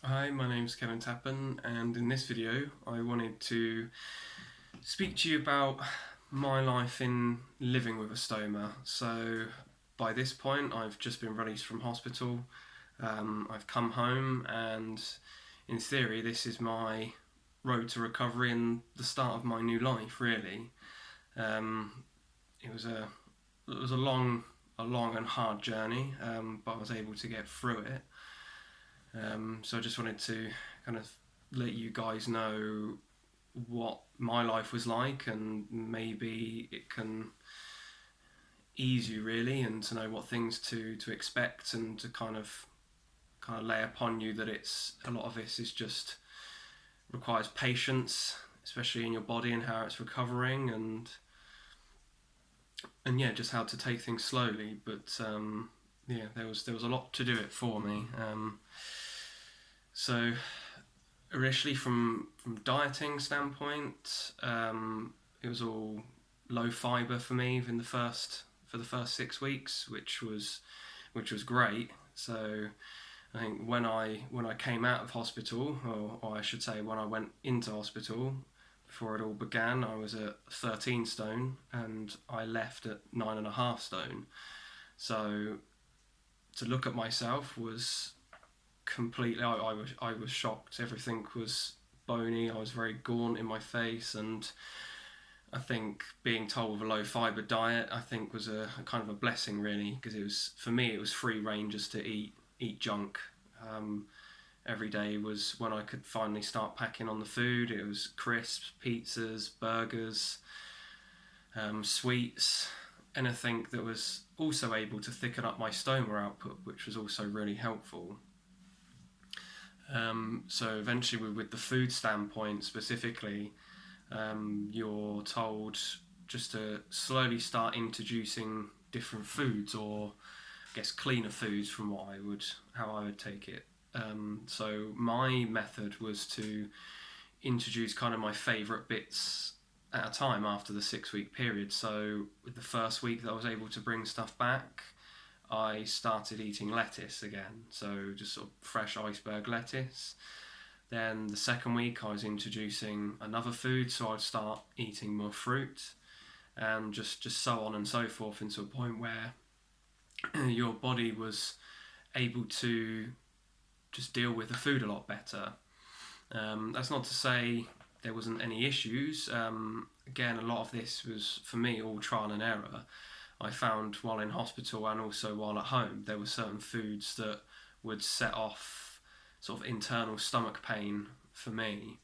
Hi, my name's Kevin Tappen, and in this video, I wanted to speak to you about my life in living with a stoma. So, by this point, I've just been released from hospital. I've come home, and in theory, this is my road to recovery and the start of my new life. Really, um, it was a long and hard journey, but I was able to get through it. So I just wanted to kind of let you guys know what my life was like, and maybe it can ease you really, and to know what things to expect, and to kind of lay upon you that it's a lot of this is just requires patience, especially in your body and how it's recovering, and yeah, just how to take things slowly. But yeah, there was a lot to do it for me. So initially, from dieting standpoint, it was all low fiber for me for the first 6 weeks, which was great. So I think when I came out of hospital, or I should say when I went into hospital, before it all began, I was at 13 stone, and I left at 9.5 stone. So to look at myself was completely. I was shocked. Everything was bony. I was very gaunt in my face, and I think being told with a low fiber diet, I think was a kind of a blessing really, because it was, for me, it was free range just to eat junk. Um, every day was when I could finally start packing on the food. It was crisps, pizzas, burgers, sweets, anything that was also able to thicken up my stoma output, which was also really helpful. So eventually, with the food standpoint specifically, you're told just to slowly start introducing different foods, or I guess cleaner foods, from how I would take it. So my method was to introduce kind of my favourite bits at a time after the 6 week period. So with the first week that I was able to bring stuff back, I started eating lettuce again. So just sort of fresh iceberg lettuce. Then the second week, I was introducing another food, so I'd start eating more fruit, and just so on and so forth, into a point where your body was able to just deal with the food a lot better. That's not to say there wasn't any issues. Again, a lot of this was, for me, all trial and error. I found while in hospital and also while at home, there were certain foods that would set off sort of internal stomach pain for me.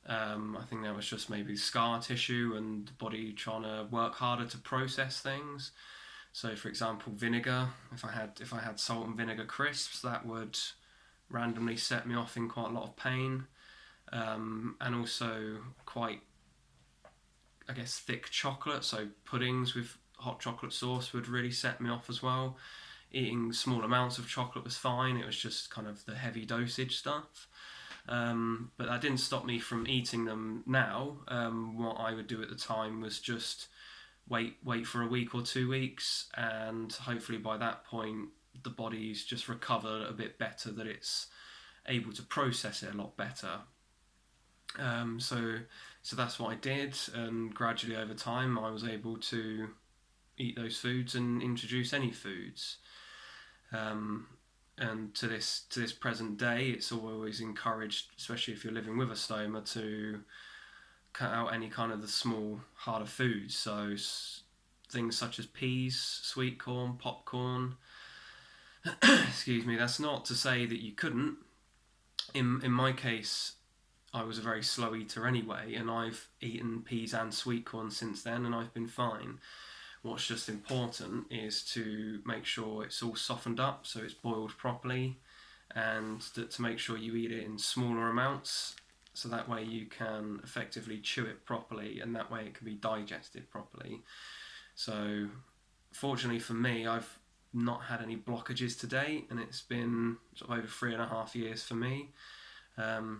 I think that was just maybe scar tissue and the body trying to work harder to process things. So, for example, vinegar. If I had salt and vinegar crisps, that would randomly set me off in quite a lot of pain, and also quite, I guess, thick chocolate. So puddings with hot chocolate sauce would really set me off as well. Eating small amounts of chocolate was fine. It was just kind of the heavy dosage stuff. But that didn't stop me from eating them now. What I would do at the time was just wait for a week or 2 weeks, and hopefully by that point the body's just recovered a bit better, that it's able to process it a lot better. So that's what I did, and gradually over time I was able to eat those foods and introduce any foods. Um, and to this present day, it's always encouraged, especially if you're living with a stoma, to cut out any kind of the small harder foods. So things such as peas, sweet corn, popcorn. Excuse me. That's not to say that you couldn't. In my case, I was a very slow eater anyway, and I've eaten peas and sweet corn since then, and I've been fine. What's just important is to make sure it's all softened up, so it's boiled properly, and to make sure you eat it in smaller amounts, so that way you can effectively chew it properly, and that way it can be digested properly. So, fortunately for me, I've not had any blockages to date, and it's been sort of over 3.5 years for me,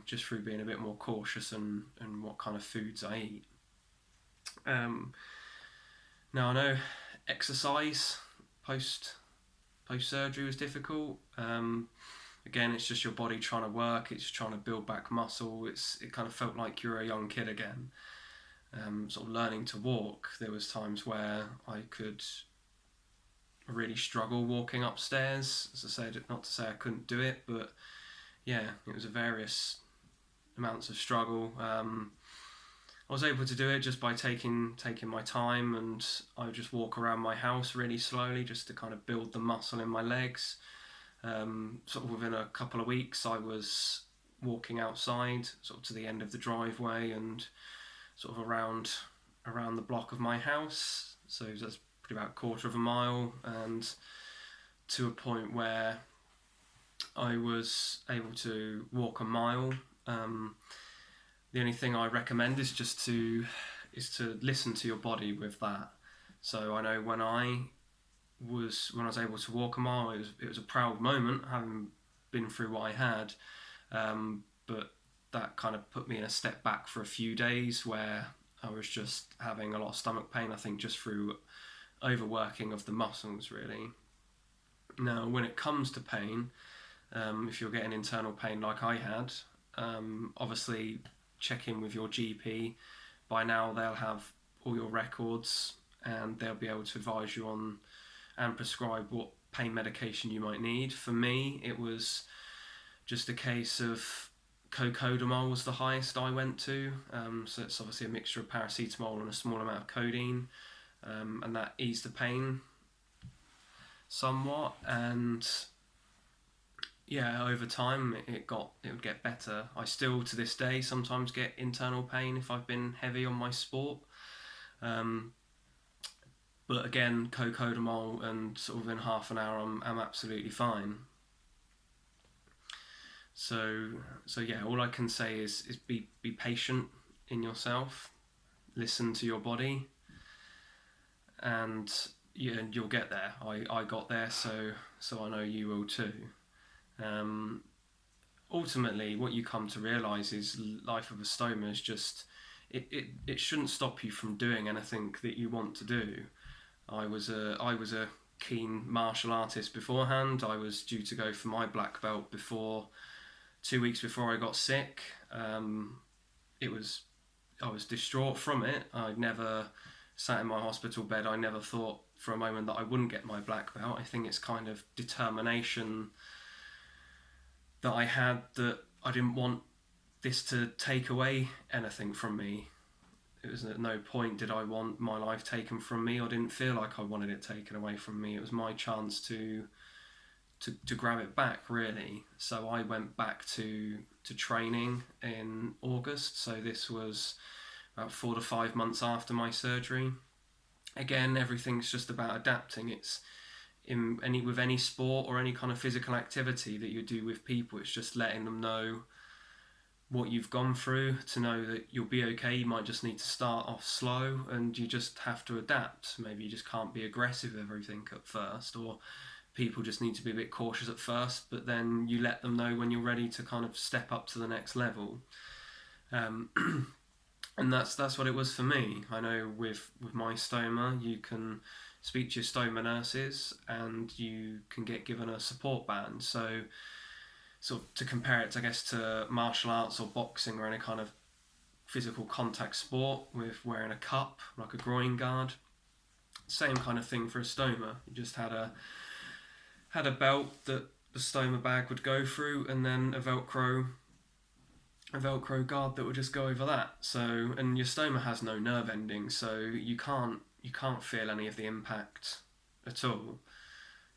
just through being a bit more cautious and what kind of foods I eat. Um, Now I know exercise post post surgery was difficult. again, it's just your body trying to work. It's trying to build back muscle. It kind of felt like you're a young kid again. Sort of learning to walk. There was times where I could really struggle walking upstairs. As I said, not to say I couldn't do it, but yeah, it was a various amounts of struggle. I was able to do it just by taking my time, and I would just walk around my house really slowly just to kind of build the muscle in my legs. Sort of within a couple of weeks, I was walking outside, sort of to the end of the driveway and sort of around the block of my house. So that's probably about a quarter of a mile, and to a point where I was able to walk a mile. The only thing I recommend is just to listen to your body with that. So I know when I was able to walk a mile, it was a proud moment, having been through what I had, but that kind of put me in a step back for a few days where I was just having a lot of stomach pain, I think just through overworking of the muscles really. Now when it comes to pain, if you're getting internal pain like I had, obviously check in with your GP. By now they'll have all your records and they'll be able to advise you on and prescribe what pain medication you might need. For me, it was just a case of cocodamol was the highest I went to. So it's obviously a mixture of paracetamol and a small amount of codeine, and that eased the pain somewhat. And yeah, over time it would get better. I still to this day sometimes get internal pain if I've been heavy on my sport. But again, cocodamol and sort of in half an hour I'm absolutely fine. So yeah, all I can say is be patient in yourself, listen to your body, and you'll get there. I got there, so I know you will too. Ultimately, what you come to realise is life with a stoma is just it shouldn't stop you from doing anything that you want to do. I was a keen martial artist beforehand. I was due to go for my black belt 2 weeks before I got sick. I was distraught from it. I'd never sat in my hospital bed. I never thought for a moment that I wouldn't get my black belt. I think it's kind of determination that I had, that I didn't want this to take away anything from me. It was at no point did I want my life taken from me. I didn't feel like I wanted it taken away from me. It was my chance to grab it back, really. So I went back to training in August. So this was about 4 to 5 months after my surgery. Again, everything's just about adapting. It's with any sport or any kind of physical activity that you do with people, it's just letting them know what you've gone through, to know that you'll be okay. You might just need to start off slow and you just have to adapt. Maybe you just can't be aggressive with everything at first, or people just need to be a bit cautious at first, but then you let them know when you're ready to kind of step up to the next level. And that's what it was for me. I know with my stoma, you can speak to your stoma nurses and you can get given a support band. So to compare it, I guess, to martial arts or boxing or any kind of physical contact sport with wearing a cup, like a groin guard, same kind of thing for a stoma. You just had a belt that the stoma bag would go through, and then a Velcro guard that would just go over that. So, and your stoma has no nerve endings, so you can't feel any of the impact at all.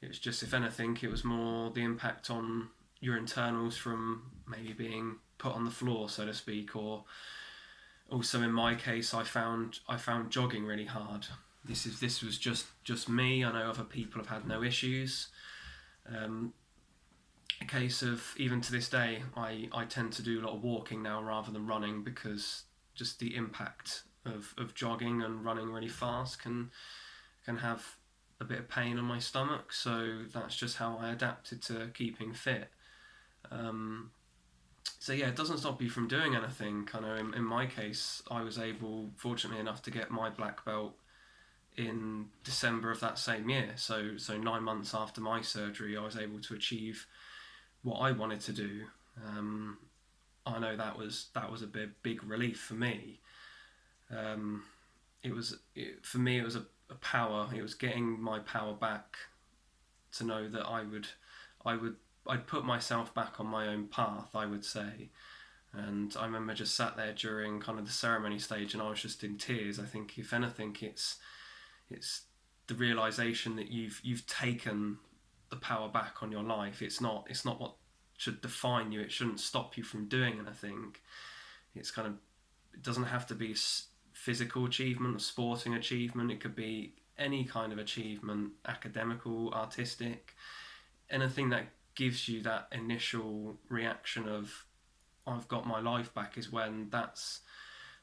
It's just, if anything, it was more the impact on your internals from maybe being put on the floor, so to speak, or also in my case, I found jogging really hard. This was just me. I know other people have had no issues. A case of, even to this day, I tend to do a lot of walking now rather than running, because just the impact of jogging and running really fast can have a bit of pain on my stomach. So that's just how I adapted to keeping fit. So yeah, it doesn't stop you from doing anything. Kind of in my case, I was able, fortunately enough, to get my black belt in December of that same year. So 9 months after my surgery, I was able to achieve what I wanted to do, I know that was a big relief for me. For me, it was a power. It was getting my power back to know that I'd put myself back on my own path, I would say. And I remember just sat there during kind of the ceremony stage, and I was just in tears. I think, if anything, it's the realization that you've taken the power back on your life. It's not what should define you. It shouldn't stop you from doing anything. It doesn't have to be physical achievement or sporting achievement. It could be any kind of achievement, academical, artistic, anything that gives you that initial reaction of, I've got my life back, is when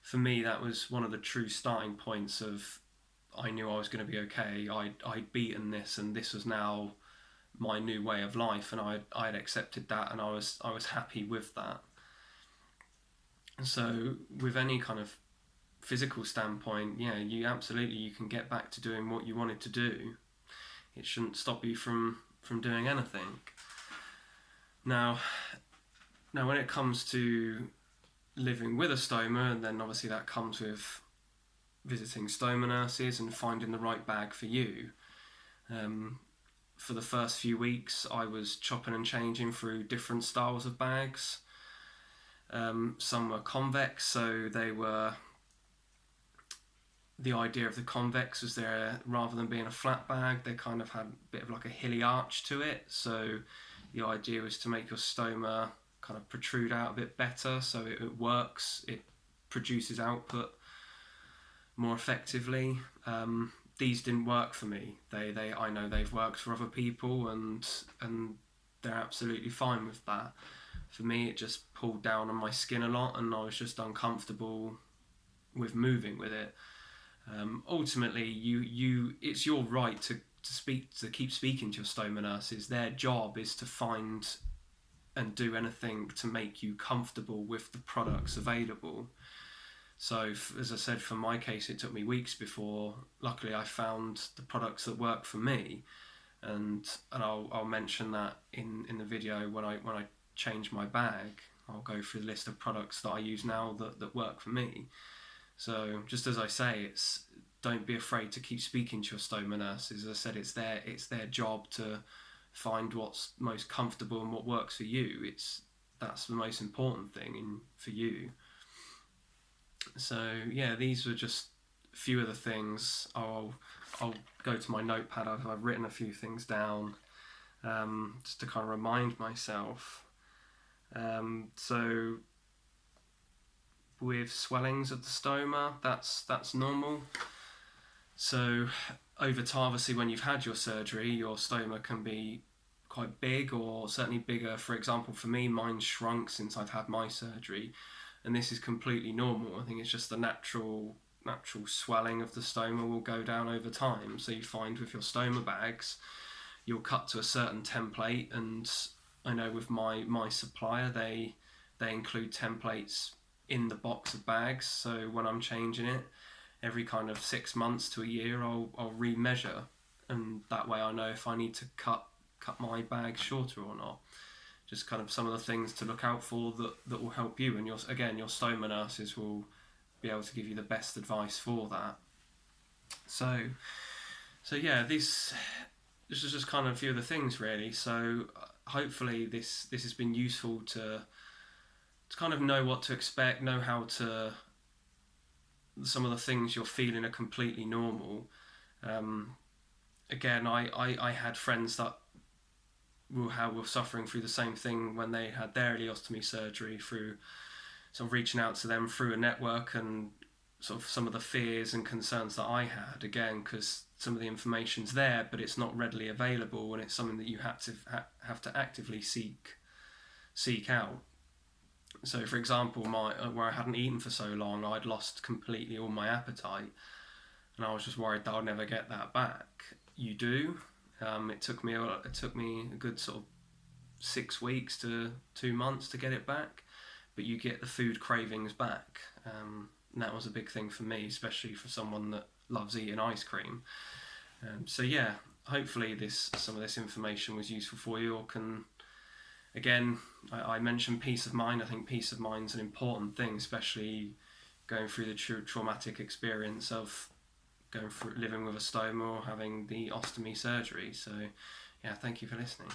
for me, that was one of the true starting points of, I knew I was going to be okay. I'd beaten this, and this was now my new way of life, and I'd accepted that, and I was happy with that. And so with any kind of physical standpoint, yeah, you can get back to doing what you wanted to do. It shouldn't stop you from doing anything. Now when it comes to living with a stoma, and then obviously that comes with visiting stoma nurses and finding the right bag for you. For the first few weeks, I was chopping and changing through different styles of bags. Some were convex, so the idea of the convex was there, rather than being a flat bag, they kind of had a bit of like a hilly arch to it. So the idea was to make your stoma kind of protrude out a bit better, so it works, it produces output more effectively. These didn't work for me. I know they've worked for other people, and they're absolutely fine with that. For me, it just pulled down on my skin a lot, and I was just uncomfortable with moving with it. Ultimately, it's your right to keep speaking to your stoma nurses. Their job is to find and do anything to make you comfortable with the products available. So, as I said, for my case, it took me weeks before, luckily, I found the products that work for me, and I'll mention that in the video when I change my bag. I'll go through the list of products that I use now that work for me. So, just as I say, don't be afraid to keep speaking to your stoma nurses. As I said, it's their job to find what's most comfortable and what works for you. That's the most important thing for you. So yeah, these were just a few of the things. I'll go to my notepad. I've written a few things down, just to kind of remind myself. So with swellings of the stoma, that's normal. So over time, obviously, when you've had your surgery, your stoma can be quite big, or certainly bigger. For example, for me, mine's shrunk since I've had my surgery, and this is completely normal. I think it's just the natural swelling of the stoma will go down over time. So you find with your stoma bags, you'll cut to a certain template, and I know with my supplier, they include templates in the box of bags. So when I'm changing it, every kind of 6 months to a year, I'll remeasure, and that way I know if I need to cut my bag shorter or not. Just kind of some of the things to look out for that will help you, and your stoma nurses will be able to give you the best advice for that. So yeah, this is just kind of a few of the things really. So hopefully this has been useful to kind of know what to expect, know how to, some of the things you're feeling are completely normal. Again, I had friends that were suffering through the same thing when they had their ileostomy surgery, through sort of reaching out to them through a network, and sort of some of the fears and concerns that I had, again, because some of the information's there, but it's not readily available, and it's something that you have to actively seek out. So, for example, where I hadn't eaten for so long, I'd lost completely all my appetite, and I was just worried that I'd never get that back. You do. It took me a good sort of 6 weeks to 2 months to get it back, but you get the food cravings back. And that was a big thing for me, especially for someone that loves eating ice cream. So yeah, hopefully some of this information was useful for you, or can again, I mentioned peace of mind. I think peace of mind is an important thing, especially going through the traumatic experience of going through living with a stoma or having the ostomy surgery. So, yeah, thank you for listening.